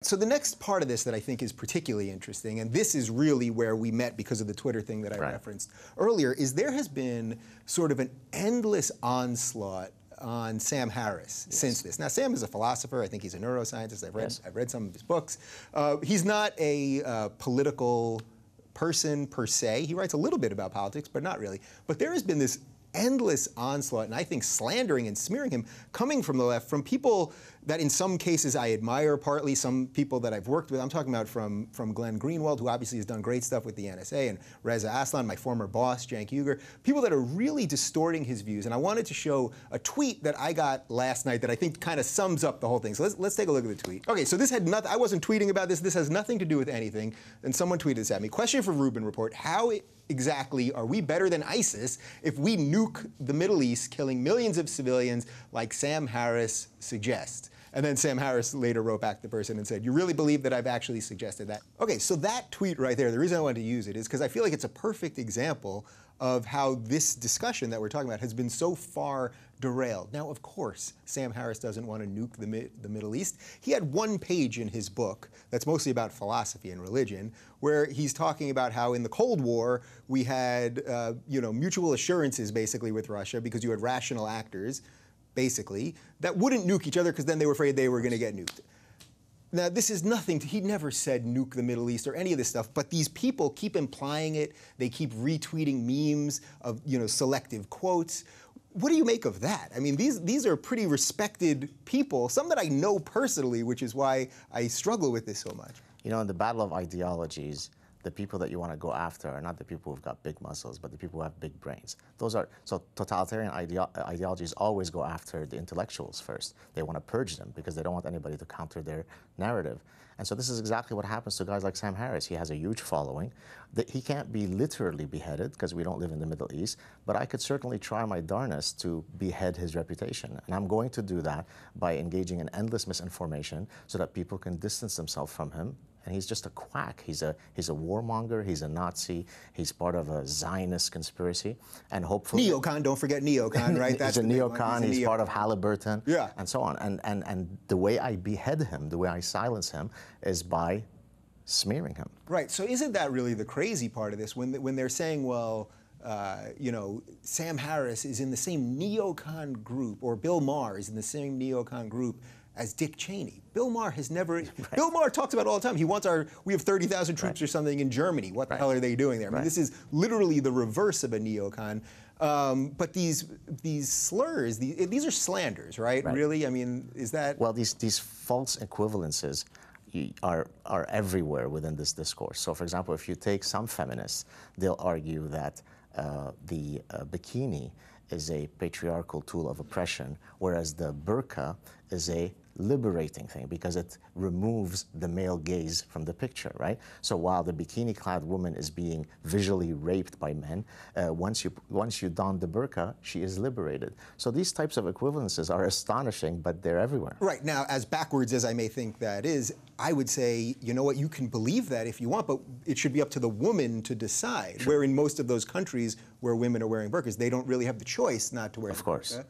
so the next part of this that I think is particularly interesting, and this is really where we met because of the Twitter thing that I referenced earlier, is there has been sort of an endless onslaught on Sam Harris since this. Now, Sam is a philosopher. I think he's a neuroscientist. I've read some of his books. He's not a political person per se. He writes a little bit about politics, but not really. But there has been this endless onslaught, and I think slandering and smearing him, coming from the left, from people that in some cases I admire partly, some people that I've worked with. I'm talking about from Glenn Greenwald, who obviously has done great stuff with the NSA, and Reza Aslan, my former boss, Cenk Uygur, people that are really distorting his views. And I wanted to show a tweet that I got last night that I think kind of sums up the whole thing. So let's take a look at the tweet. Okay, so this had nothing, I wasn't tweeting about this. This has nothing to do with anything. And someone tweeted this at me. Question for Rubin Report: how exactly are we better than ISIS if we nuke the Middle East, killing millions of civilians like Sam Harris suggests? And then Sam Harris later wrote back to the person and said, you really believe that I've actually suggested that? Okay, so that tweet right there, the reason I wanted to use it is because I feel like it's a perfect example of how this discussion that we're talking about has been so far derailed. Now, of course, Sam Harris doesn't want to nuke the Middle East. He had one page in his book that's mostly about philosophy and religion, where he's talking about how in the Cold War we had mutual assurances basically with Russia because you had rational actors, basically, that wouldn't nuke each other because then they were afraid they were going to get nuked. Now, this is nothing, he never said nuke the Middle East or any of this stuff, but these people keep implying it. They keep retweeting memes of, selective quotes. What do you make of that? I mean, these are pretty respected people, some that I know personally, which is why I struggle with this so much. In the battle of ideologies, the people that you want to go after are not the people who've got big muscles, but the people who have big brains. So totalitarian ideologies always go after the intellectuals first. They want to purge them because they don't want anybody to counter their narrative. And so this is exactly what happens to guys like Sam Harris. He has a huge following. He can't be literally beheaded because we don't live in the Middle East, but I could certainly try my darnest to behead his reputation. And I'm going to do that by engaging in endless misinformation so that people can distance themselves from him. And he's just a quack. He's a warmonger. He's a Nazi. He's part of a Zionist conspiracy. And hopefully... Neocon, don't forget neocon, right? He's a neocon. He's part of Halliburton. Yeah. And so on. And the way I behead him, the way I silence him, is by smearing him. Right. So isn't that really the crazy part of this? When they're saying, well, Sam Harris is in the same neocon group, or Bill Maher is in the same neocon group as Dick Cheney. Bill Maher has never... Right. Bill Maher talks about it all the time. He wants we have 30,000 troops or something in Germany. What the hell are they doing there? I mean, this is literally the reverse of a neocon. But these slurs, these are slanders, right? Really? I mean, is that... Well, these false equivalences are everywhere within this discourse. So, for example, if you take some feminists, they'll argue that the bikini is a patriarchal tool of oppression, whereas the burqa is a liberating thing because it removes the male gaze from the picture, right? So while the bikini-clad woman is being visually raped by men, once you don the burqa, she is liberated. So these types of equivalences are astonishing, but they're everywhere. Right. Now, as backwards as I may think that is, I would say, you know what, you can believe that if you want, but it should be up to the woman to decide. Sure. Where in most of those countries where women are wearing burqas, they don't really have the choice not to wear the burqa. Of course.